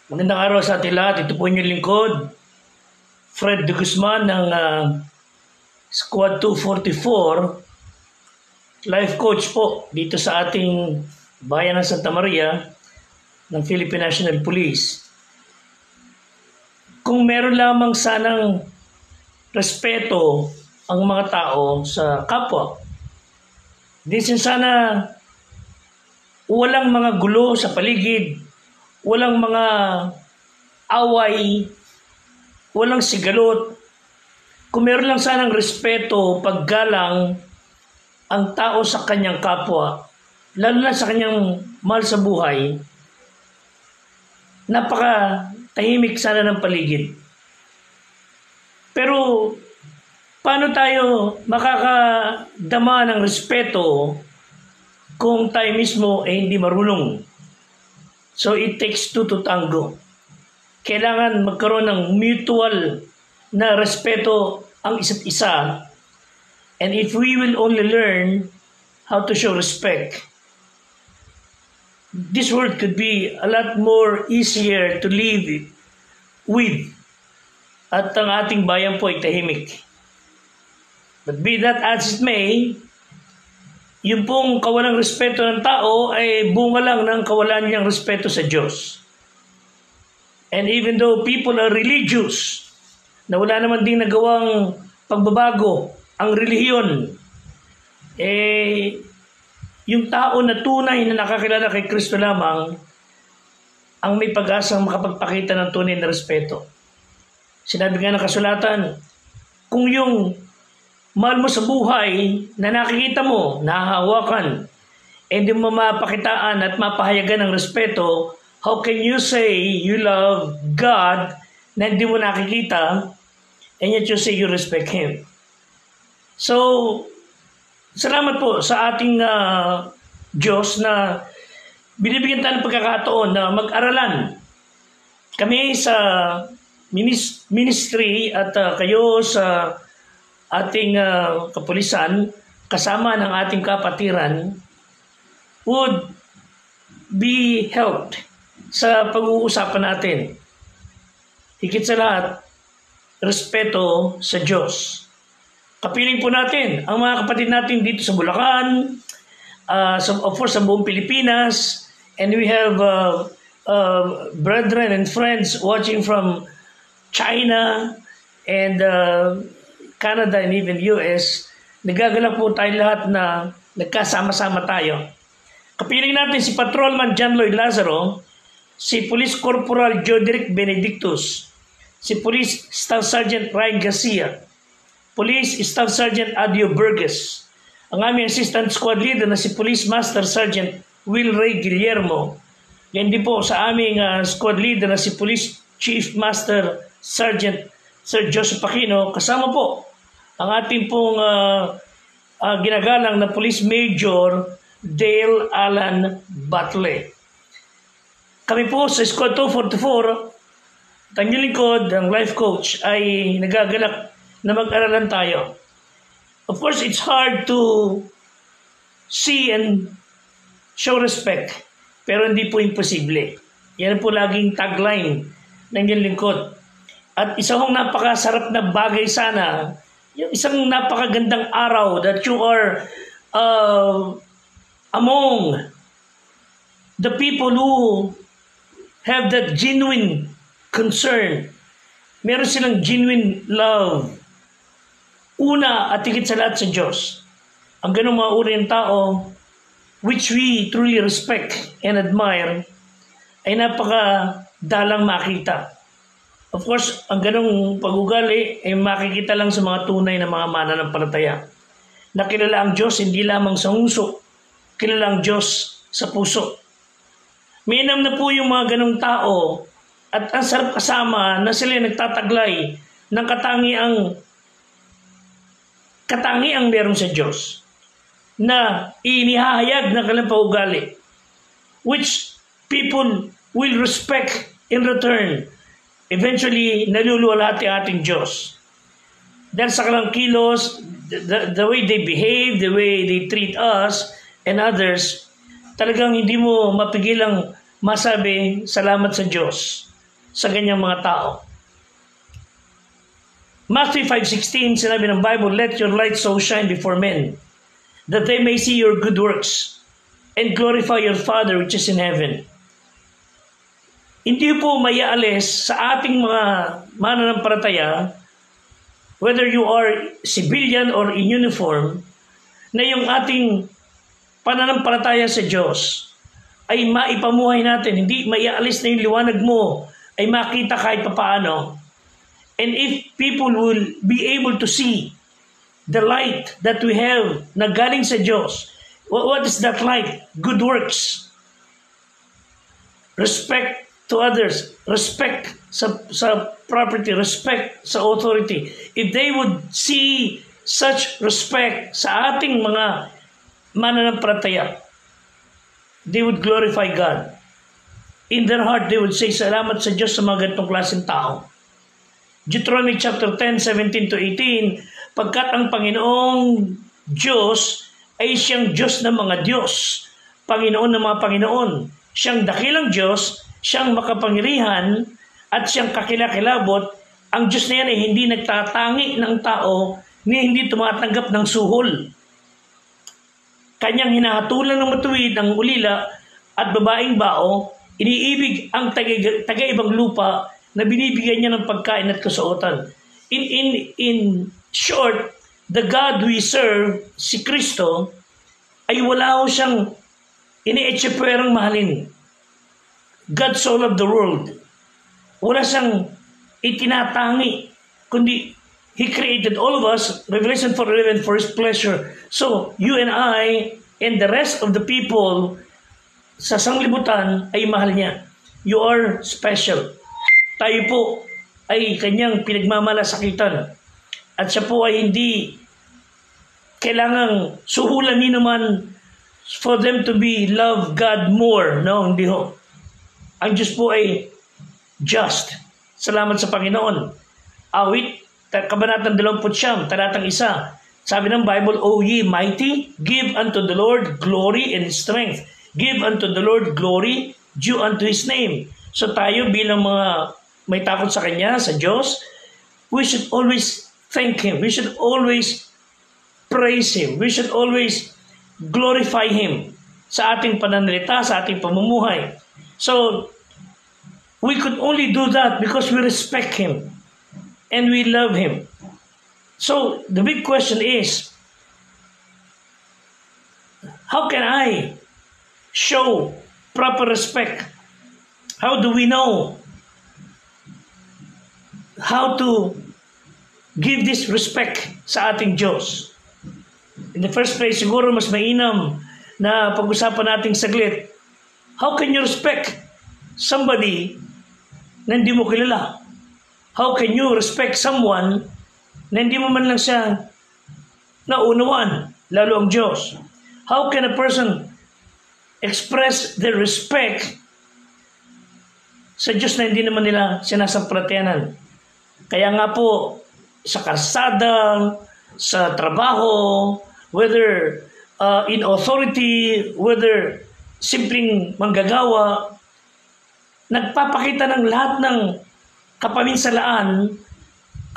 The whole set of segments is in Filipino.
Magandang araw sa ating lahat. Ito po inyong lingkod, Fred de Guzman ng Squad 244, life coach po dito sa ating bayan ng Santa Maria ng Philippine National Police. Kung meron lamang sanang respeto ang mga tao sa kapwa, di sana walang mga gulo sa paligid, walang mga away, walang sigalot. Kung meron lang sanang respeto, paggalang ang tao sa kanyang kapwa, lalo na sa kanyang mahal sa buhay, napaka-tahimik sana ng paligid. Pero paano tayo makakadama ng respeto kung tayo mismo ay hindi marunong? So it takes two to tango. Kailangan magkaroon ng mutual na respeto ang isa't isa. And if we will only learn how to show respect, this world could be a lot more easier to live with. At ang ating bayan po ay tahimik. But be that as it may, yung pong kawalang respeto ng tao ay bunga lang ng kawalan niyang respeto sa Diyos. And even though people are religious, na wala naman din nagawang pagbabago ang relihiyon, yung tao na tunay na nakakilala kay Kristo lamang ang may pag-asang makapagpakita ng tunay na respeto. Sinabi nga ng kasulatan, kung yung mahal mo sa buhay na nakikita mo, nahahawakan, and yung mapakitaan at mapahayagan ng respeto, how can you say you love God na hindi mo nakikita and yet you say you respect Him? So, salamat po sa ating Diyos na binibigyan tayo ng pagkakataon na mag-aralan. Kami sa ministry at kayo sa ating kapulisan, kasama ng ating kapatiran, would be helped sa pag-uusapan natin. Higit sa lahat, respeto sa Diyos. Kapiling po natin ang mga kapatid natin dito sa Bulacan, of course sa buong Pilipinas, and we have brethren and friends watching from China and Canada and even US. Nagagalak po tayo lahat na nagkasama-sama tayo. Kapiling natin si Patrolman John Lloyd Lazaro, si Police Corporal Joderick Benedictus, si Police Staff Sergeant Ryan Garcia, Police Staff Sergeant Adio Burgess, ang aming Assistant Squad Leader na si Police Master Sergeant Will Ray Guillermo, yan din po sa aming Squad Leader na si Police Chief Master Sergeant Sir Joseph Aquino, kasama po ang ating pong ginagalang na Police Major Dale Alan Batle. Kami po sa Squad 244, tanyong lingkod, ang life coach, ay nagagalak na mag-aralan tayo. Of course, it's hard to see and show respect, pero hindi po imposible. Yan po laging tagline ng inyong lingkod. At isang napakasarap na bagay sana, yung isang napakagandang araw that you are among the people who have that genuine concern. Meron silang genuine love. Una at higit sa lahat sa Diyos. Ang ganung mga uri ng tao, which we truly respect and admire, ay napakadalang makita. Of course, ang ganong pag-ugali ay makikita lang sa mga tunay na mga mananampalataya. Nakilala ang Diyos hindi lamang sa nguso, kilala ang Diyos sa puso. Minam na po yung mga ganong tao at ang sarap kasama na sila nagtataglay ng katangiang meron sa Diyos na inihahayag ng kanilang pag-ugali, which people will respect in return. Eventually, naluluwalhati ating Diyos. Dahil sa kanilang kilos, the way they behave, the way they treat us and others, talagang hindi mo mapigilang masabi salamat sa Diyos. sa ganyang mga tao. Matthew 5:16, sinabi ng Bible, "Let your light so shine before men, that they may see your good works and glorify your Father which is in heaven." Hindi po maialis sa ating mga mananampalataya, whether you are civilian or in uniform, na yung ating pananampalataya sa Diyos ay maipamuhay natin. Hindi maialis na yung liwanag mo ay makita kahit papaano. And if people will be able to see the light that we have na galing sa Diyos, what is that light? Good works. Respect to others. Respect sa property. Respect sa authority. If they would see such respect sa ating mga mananampalataya, they would glorify God. In their heart, they would say, salamat sa Diyos sa mga ganitong klaseng tao. Deuteronomy chapter 10, 17 to 18, pagkat ang Panginoong Diyos ay siyang Diyos ng mga Diyos, Panginoon ng mga Panginoon. Siyang dakilang Diyos, siyang makapangyarihan, at siyang kakilakilabot. Ang Diyos na yan ay hindi nagtatangi ng tao, ni hindi tumatanggap ng suhol. Kanyang hinahatulan ng matuwid ang ulila at babaeng bao, iniibig ang taga-ibang lupa na binibigyan niya ng pagkain at kasuotan. In short, the God we serve, si Kristo, ay wala ho siyang ini-etsyepwerang mahalin. God so loved the world. Wala siyang itinatangi, kundi He created all of us, Revelation 4:11, for His pleasure. So, you and I, and the rest of the people sa sanglibutan ay mahal niya. You are special. Tayo po ay kanyang pinagmamalasakitan. At siya po ay hindi kailangang suhulan ni naman for them to be love God more. No, hindi ho. Ang Diyos po ay just. Salamat sa Panginoon. Awit, Kabanatang 29, talatang 1. Sabi ng Bible, O ye mighty, give unto the Lord glory and strength. Give unto the Lord glory due unto His name. So tayo bilang mga may takot sa Kanya, sa Diyos, we should always thank Him. We should always praise Him. We should always glorify Him sa ating pananalita, sa ating pamumuhay. So, we could only do that because we respect Him and we love Him. So, the big question is, how can I show proper respect? How do we know how to give this respect sa ating Diyos? In the first place, siguro mas mainam na pag-usapan natin saglit, how can you respect somebody na hindi mo kilala? How can you respect someone na hindi mo man lang siya naunawaan, lalo ang Diyos? How can a person express their respect sa Diyos na hindi naman nila sinasampalatayanan? Kaya nga po, sa karsada, sa trabaho, whether in authority, whether simpleng manggagawa, nagpapakita ng lahat ng kapaminsalaan,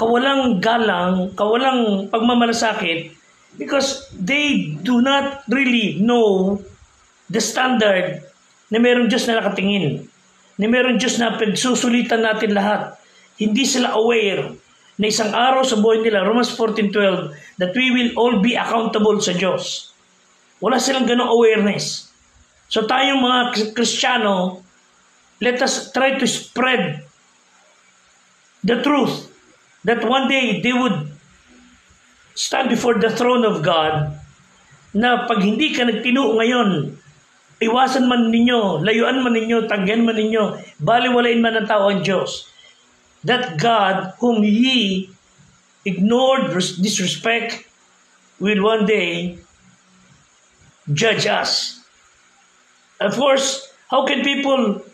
kawalang galang, kawalang pagmamalasakit, because they do not really know the standard na mayroong Diyos na nakatingin, na mayroong Diyos na pagsusulitan natin lahat. Hindi sila aware na isang araw sa buhay nila, Romans 14:12, that we will all be accountable sa Diyos. Wala silang ganong awareness. So tayong mga Kristiyano, let us try to spread the truth that one day they would stand before the throne of God, na pag hindi ka nagtinuo ngayon, iwasan man ninyo, layuan man ninyo, tanggihan man ninyo, baliwalain man ng tao ang Diyos. That God whom ye ignored, disrespect, will one day judge us. Of course, how can people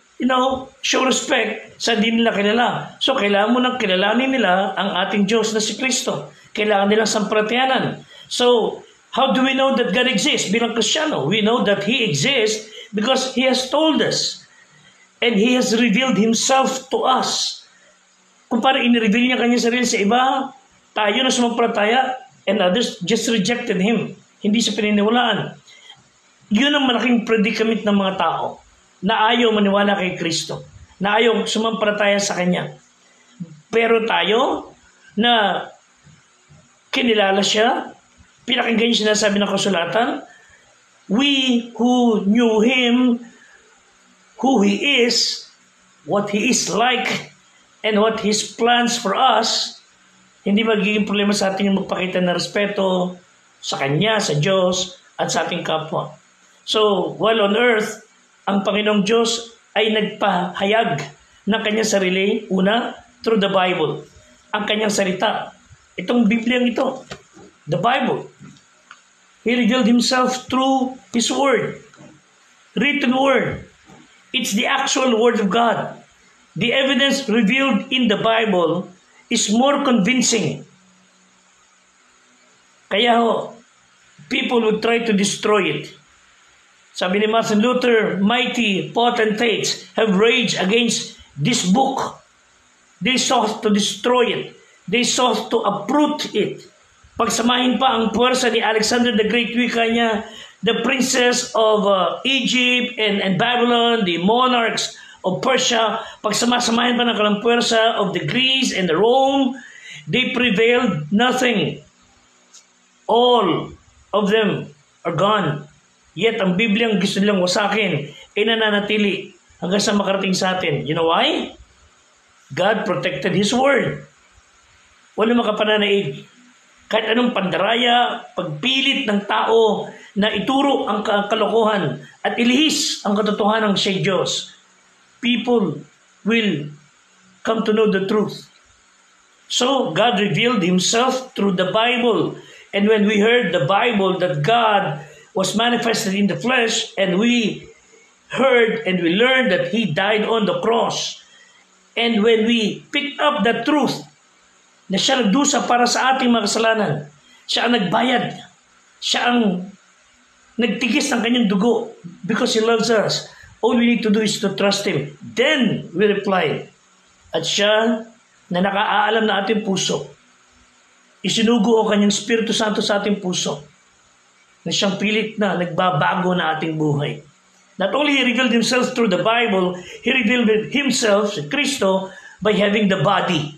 show respect sa hindi nila kilala? So, kailangan mo nang kilalanin nila ang ating Diyos na si Kristo. Kailangan nilang sampalatayanan. So, how do we know that God exists? Bilang Kristiyano, we know that He exists because He has told us. And He has revealed Himself to us. Kung parang in-reveal niya kanya sarili sa iba, tayo na sumampalataya, and others just rejected Him. Hindi siya pininiwalaan. Yun ang malaking predicament ng mga tao na ayaw maniwala kay Kristo, na ayaw sumampalataya sa Kanya. Pero tayo, na kinilala siya, pinakinggan niya sinasabi ng kasulatan, we who knew Him, who He is, what He is like, and what His plans for us, hindi magiging problema sa atin yung magpakita ng respeto sa Kanya, sa Diyos, at sa ating kapwa. So, while on earth, ang Panginoong Diyos ay nagpahayag ng Kanyang sarili, una, through the Bible. Ang Kanyang salita. Itong Bibliang ito, the Bible. He revealed Himself through His Word. Written Word. It's the actual Word of God. The evidence revealed in the Bible is more convincing. Kaya people would try to destroy it. Sabi ni Martin Luther, mighty potentates have raged against this book. They sought to destroy it. They sought to uproot it. Pagsamahin pa ang puwersa ni Alexander the Great, wika niya, the princes of Egypt and Babylon, the monarchs of Persia, pagsamasamahin pa ng kalang puwersa of the Greece and the Rome, they prevailed nothing. All of them are gone. Yet ang Bibliang gusto nilang wasakin ay nananatili hanggang sa makarating sa atin. You know why? God protected His Word. Walang makapananaig. Kahit anong pandaraya, pagpilit ng tao na ituro ang kalokohan at ilihis ang katotohanan ng siya Diyos, people will come to know the truth. So, God revealed Himself through the Bible. And when we heard the Bible that God was manifested in the flesh, and we heard and we learned that He died on the cross, and when we picked up the truth, na siya nagdusa para sa ating mga kasalanan, siya ang nagbayad, siya ang nagtigis ng kanyang dugo because He loves us. All we need to do is to trust Him. Then we replied, at siya na nakaalam na ating puso, isinugo ang kanyang Espiritu Santo sa ating puso, na siyang pilit na nagbabago na ating buhay. Not only He revealed Himself through the Bible, He revealed Himself, si Kristo, by having the body.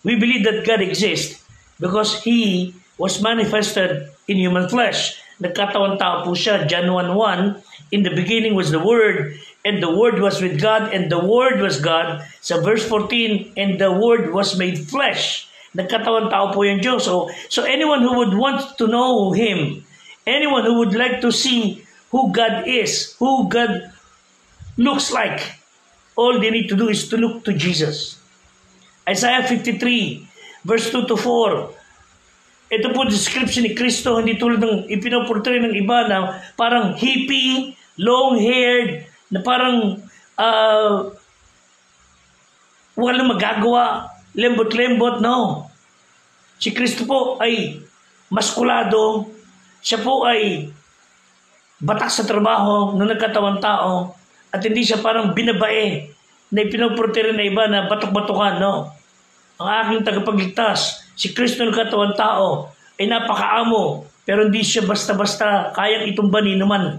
We believe that God exists because He was manifested in human flesh. Nagkatawan tao po siya. John 1:1, in the beginning was the Word, and the Word was with God, and the Word was God. Sa verse 14, and the Word was made flesh. Nagkatawan tao po yung Diyos. So anyone who would want to know Him, anyone who would like to see who God is, who God looks like, all they need to do is to look to Jesus. Isaiah 53, verse 2 to 4. Ito po description ni Kristo, hindi tulad ng ipinoportray ng iba na parang hippie, long-haired, na parang walang magagawa, lembot-lembot. No. Si Kristo po ay maskulado, siya po ay batak sa trabaho nung nagkatawang tao, at hindi siya parang binabae na ipinoportray na iba na batok-batukan. No. Ang aking tagapagligtas, si Kristo ng katawang tao, ay napakaamo, pero hindi siya basta-basta kayang itumba ni naman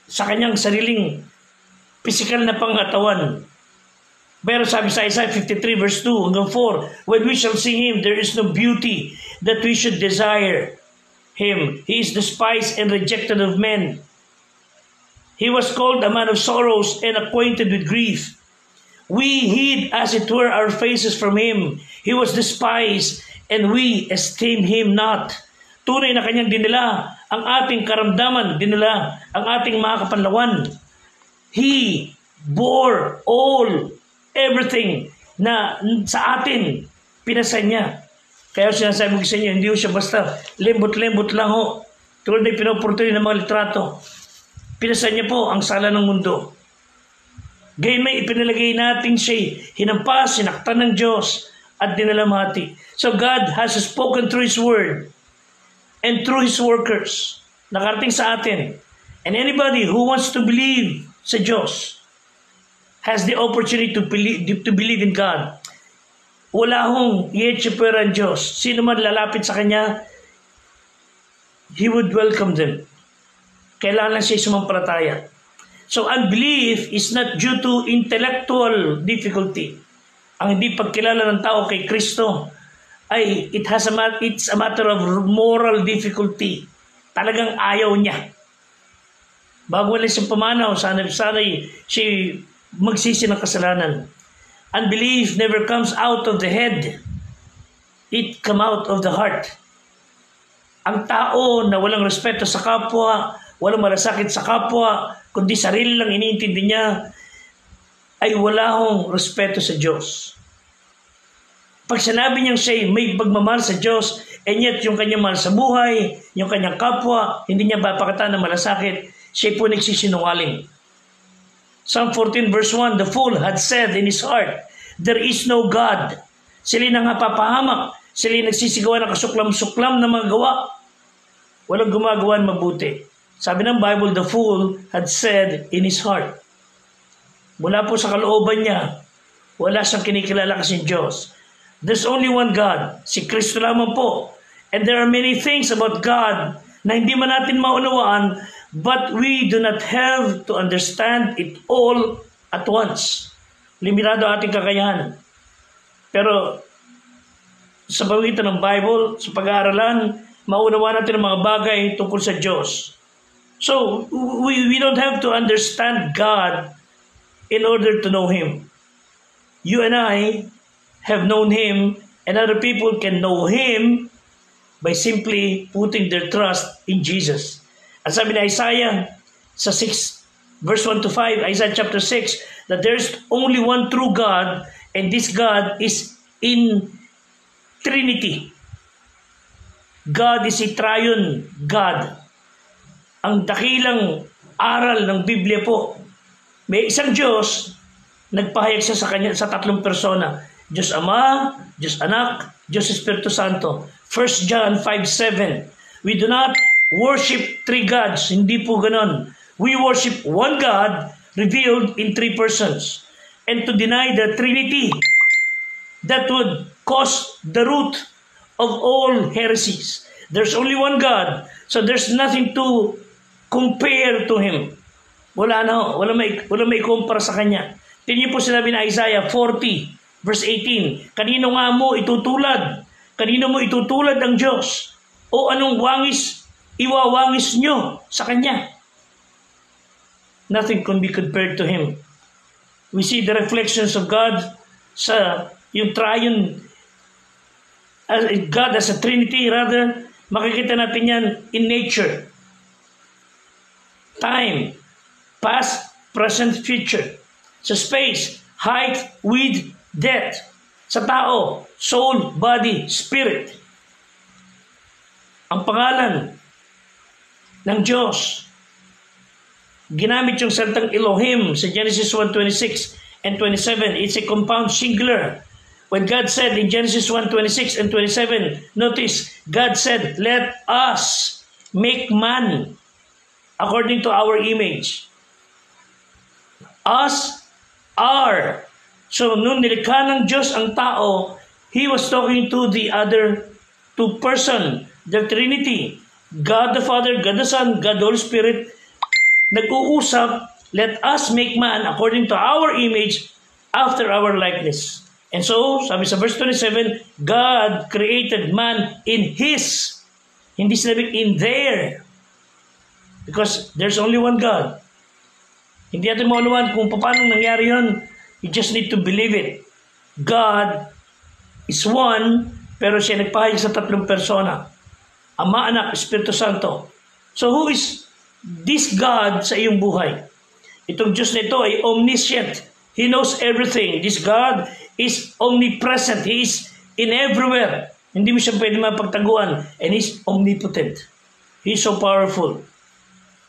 sa kanyang sariling pisikal na pangatawan. Pero sabi sa Isaiah 53 verse 2 hanggang 4, when we shall see Him, there is no beauty that we should desire Him. He is despised and rejected of men. He was called a man of sorrows and acquainted with grief. We hid as it were our faces from Him. He was despised and we esteemed Him not. Tunay na kanyang dinala ang ating karamdaman, dinala ang ating mga kapanlawan. He bore everything na sa atin, pinasa niya. Kaya sinasabi ko sa inyo, hindi siya basta lembot-lembot lang ho. Tulad na pinoportray ng mga litrato. Pinasa niya po ang sala ng mundo. Gayon may ipinalagay natin siya, hinampas, sinaktan ng Diyos, at dinalamhati. So God has spoken through His Word and through His workers. Nakarating sa atin. And anybody who wants to believe sa Diyos, has the opportunity to believe in God, wala hong i-etsipera ang Diyos. Sino man lalapit sa Kanya, He would welcome them. Kailangan lang siya sumampalataya. So unbelief is not due to intellectual difficulty. Ang hindi pagkilala ng tao kay Kristo ay it's a matter of moral difficulty. Talagang ayaw niya. Bago wala siyang pamanaw, sana'y siya magsisi ng kasalanan. Unbelief never comes out of the head. It comes out of the heart. Ang tao na walang respeto sa kapwa, walang malasakit sa kapwa, kundi sarili lang iniintindi niya, ay wala hong respeto sa Diyos. Pag sinabi niyang siya may pagmamahal sa Diyos, and yet yung kanyang mahal sa buhay, yung kanyang kapwa, hindi niya papakataan ng malasakit, siya po nagsisinungaling. Psalm 14 verse 1, the fool had said in his heart, there is no God. Sila nang napapahamak, sila nagsisigawa ng kasuklam-suklam na mga gawa. Walang gumagawa ng mabuti. Sabi ng Bible, the fool had said in his heart. Mula po sa kalooban niya, wala siyang kinikilala kasing Diyos. There's only one God, si Kristo lamang po. And there are many things about God na hindi man natin maunawaan, but we do not have to understand it all at once. Limitado ating kakayahan. Pero sa pagitan ng Bible, sa pag-aaralan, maunawaan natin ang mga bagay tungkol sa Diyos. So, we don't have to understand God in order to know Him. You and I have known Him, and other people can know Him by simply putting their trust in Jesus. At sabi ni Isaiah sa 6 verse 1 to 5, Isaiah chapter 6, that there's only one true God, and this God is in Trinity. God is a triune God. Ang dakilang aral ng Biblia po, may isang Diyos, nagpahayag siya sa kanya sa tatlong persona. Diyos Ama, Diyos Anak, Diyos Espiritu Santo. 1 John 5:7. We do not worship three gods. Hindi po ganon. We worship one God revealed in three persons. And to deny the Trinity, that would cause the root of all heresies. There's only one God, so there's nothing to compare to Him. Wala may kumpara sa Kanya. Tingnan po sinabi na Isaiah 40 verse 18. Kanino nga mo itutulad? Kanino mo itutulad ang Diyos? O anong iwawangis nyo sa Kanya? Nothing can be compared to Him. We see the reflections of God sa yung triune, God as a Trinity rather, makikita natin yan in nature. Time, past, present, future. Sa space, height, width, depth. Sa tao, soul, body, spirit. Ang pangalan ng Diyos, ginamit yung salitang Elohim sa Genesis 1:26 and 27. It's a compound singular. When God said in Genesis 1:26 and 27, notice, God said, let us make man according to our image. Us are. So, nung nilikha ng Diyos ang tao, He was talking to the other two person, the Trinity. God the Father, God the Son, God the Holy Spirit, nag-uusap, let us make man according to our image, after our likeness. And so, sabi sa verse 27, God created man in His. Hindi sinabing in their. Because there's only one God. Hindi natin maunawan kung paano nangyari yun. You just need to believe it. God is one, pero siya nagpahayag sa tatlong persona. Ama, Anak, Espiritu Santo. So who is this God sa iyong buhay? Itong Diyos na ito ay omniscient. He knows everything. This God is omnipresent. He is in everywhere. Hindi mo siya pwede mapagtaguan. And He's omnipotent. He's so powerful.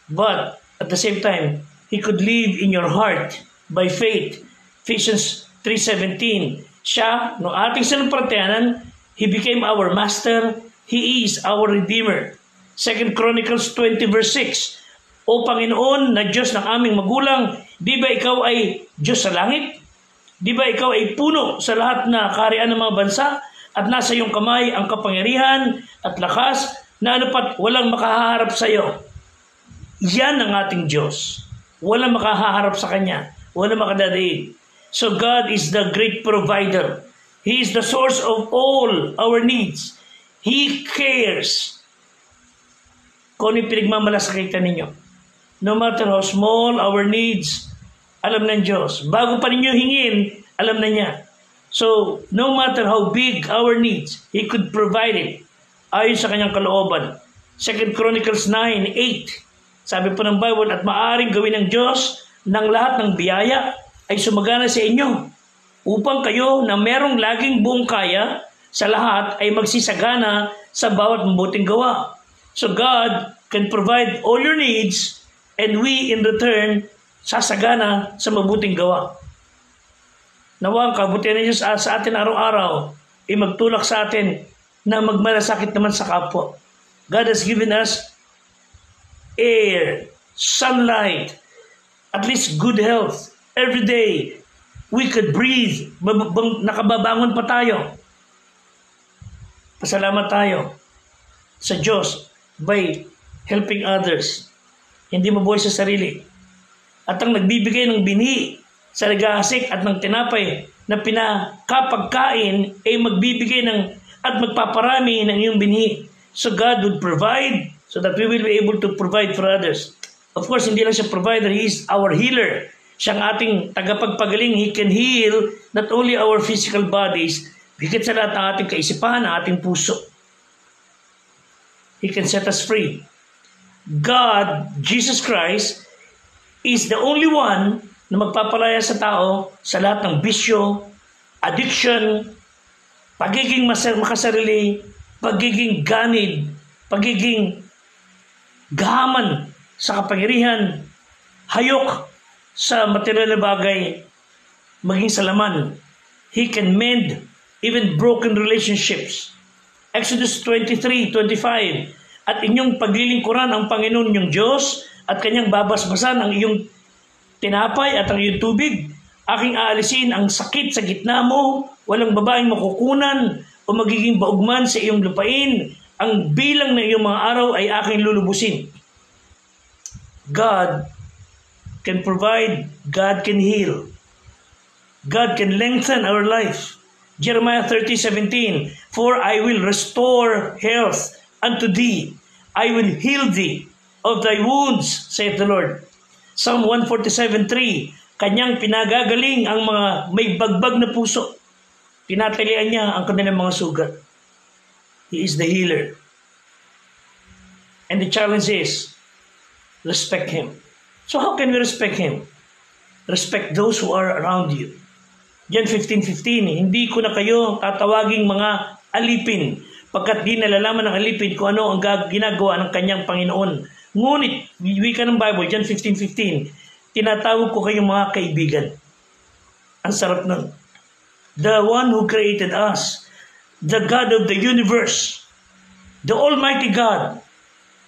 But at the same time, He could live in your heart by faith. Ephesians 3:17. Siya, no ating sinampalatayanan, He became our master. He is our Redeemer. 2 Chronicles 20 verse 6. O Panginoon na Diyos ng aming magulang, di ba ikaw ay Diyos sa langit? Di ba ikaw ay puno sa lahat na kaharian ng mga bansa? At nasa iyong kamay ang kapangyarihan at lakas na ano pat walang makahaharap sa iyo. Yan ang ating Diyos. Walang makahaharap sa Kanya. Walang makadadaig. So God is the great provider. He is the source of all our needs. He cares. Kung ano yung pinagmamalasakitan ninyo. No matter how small our needs, alam ng Diyos. Bago pa ninyo hingin, alam na niya. So, no matter how big our needs, He could provide it ayon sa kanyang kalooban. 2 Chronicles 9:8, sabi po ng Bible, at maaring gawin ng Diyos ng lahat ng biyaya ay sumagana sa inyo upang kayo na merong laging buong kaya sa lahat ay magsisagana sa bawat mabuting gawa. So God can provide all your needs and we in return sasagana sa mabuting gawa. Nawa ang kabutihan ng Diyos sa atin araw-araw ay magtulak sa atin na magmalasakit naman sa kapwa. God has given us air, sunlight, at least good health. Every day, we could breathe. Nakababangon pa tayo. Pasalamat tayo sa Diyos by helping others. Hindi mabuhay sa sarili. At ang nagbibigay ng binhi sa nag-aasik at ng tinapay na pinakapagkain ay magbibigay ng at magpaparami ng iyong binhi. So God would provide so that we will be able to provide for others. Of course, hindi lang siya provider, He is our healer. Siyang ating tagapagpagaling. He can heal not only our physical bodies, higit sa lahat ng ating kaisipan, ang ating puso. He can set us free. God, Jesus Christ, is the only one na magpapalaya sa tao sa lahat ng bisyo, addiction, pagiging makasarili, pagiging ganid, pagiging gahaman sa kapangyarihan, hayok sa material na bagay, maging sa laman. He can mend even broken relationships. Exodus 23:25, at inyong paglilingkuran ang Panginoon yung Diyos at kanyang babasbasan ang iyong tinapay at ang iyong tubig. Aking aalisin ang sakit sa gitna mo, walang babaeng makukunan o magiging baugman sa iyong lupain. Ang bilang ng iyong mga araw ay aking lulubusin. God can provide, God can heal. God can lengthen our life. Jeremiah 30:17, for I will restore health unto thee. I will heal thee of thy wounds, saith the Lord. Psalm 147:3, kanyang pinagagaling ang mga may bagbag na puso. Tinatalian niya ang kanilang mga sugat. He is the healer. And the challenge is, respect Him. So how can we respect Him? Respect those who are around you. John 15:15, hindi ko na kayo tatawaging mga alipin, pagkat di nalalaman ng alipin kung ano ang ginagawa ng kanyang Panginoon. Ngunit, wika ng Bible, John 15:15, tinatawag ko kayong mga kaibigan. Ang sarap nun. The one who created us, the God of the universe, the Almighty God,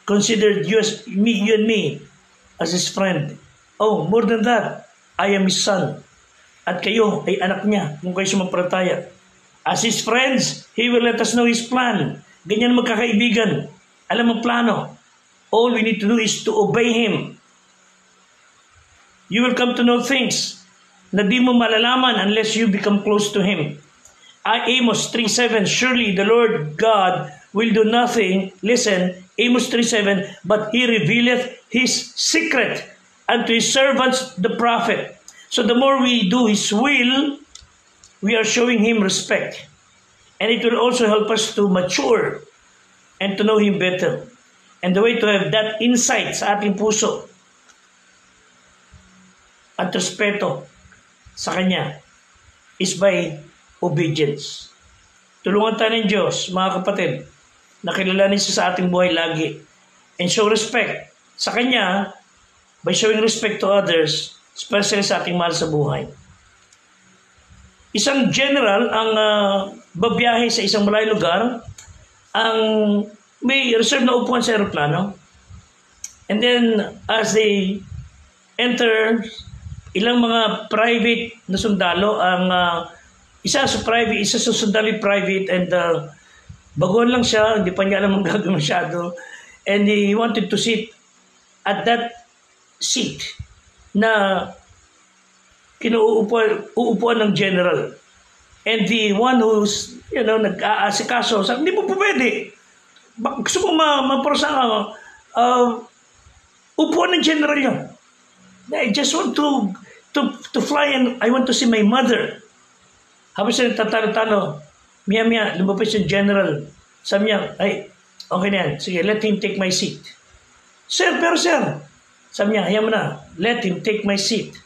considered you and me as His friend. Oh, more than that, I am His son. At kayo ay anak niya kung kayo sumampalataya. As His friends, He will let us know His plan. Ganyan magkakaibigan. Alam ang plano. All we need to do is to obey Him. You will come to know things na di mo malalaman unless you become close to Him. Amos 3:7, surely the Lord God will do nothing, listen, Amos 3:7, but He revealeth His secret unto His servants the prophet. So the more we do His will, we are showing Him respect. And it will also help us to mature and to know Him better. And the way to have that insight sa ating puso at respeto sa Kanya is by obedience. Tulungan tayo ng Diyos, mga kapatid, na kilalanin siya sa ating buhay lagi. And show respect sa Kanya by showing respect to others, especially sa ating mahal sa buhay. Isang general ang babiyahe sa isang malayong lugar, ang may reserve na upuan sa aeroplano. And then, as they enter, ilang mga private na sundalo ang isa sa private, isa sa sundalo private, and baguhan lang siya, hindi pa niya alam ang gagawin masyado, and he wanted to sit at that seat na uupuan ng general. And the one who's, nag-aasikaso, sabi, hindi po pwede. Gusto ko maprosa upuan ng general yun. I just want to fly and I want to see my mother. Habang siya nagtatalo-talo, miya, lumabas yung general. Sabi niya, ay, okay na yan. Sige, let him take my seat. Sir, pero sir, sabi niya, hayaan mo na, let him take my seat.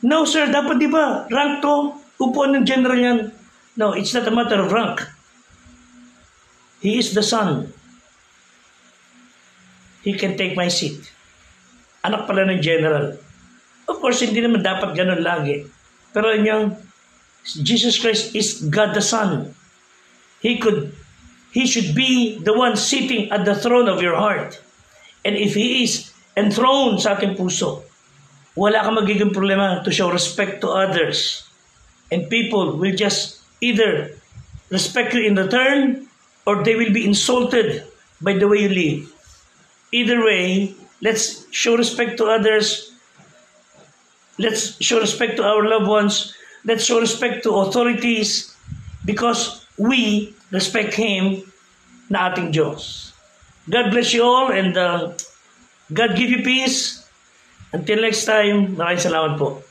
No, sir, dapat di ba, rank to, upuan ng general yan. No, it's not a matter of rank. He is the son. He can take my seat. Anak pala ng general. Of course, hindi naman dapat ganun lagi. Pero Jesus Christ is God the Son. He should be the one sitting at the throne of your heart. And if He is enthroned sa ating puso, wala kang magiging problema to show respect to others. And people will just either respect you in return or they will be insulted by the way you live. Either way, let's show respect to others. Let's show respect to our loved ones. Let's show respect to authorities because we respect Him na ating Diyos. God bless you all and God give you peace. Until next time, maraming salamat po.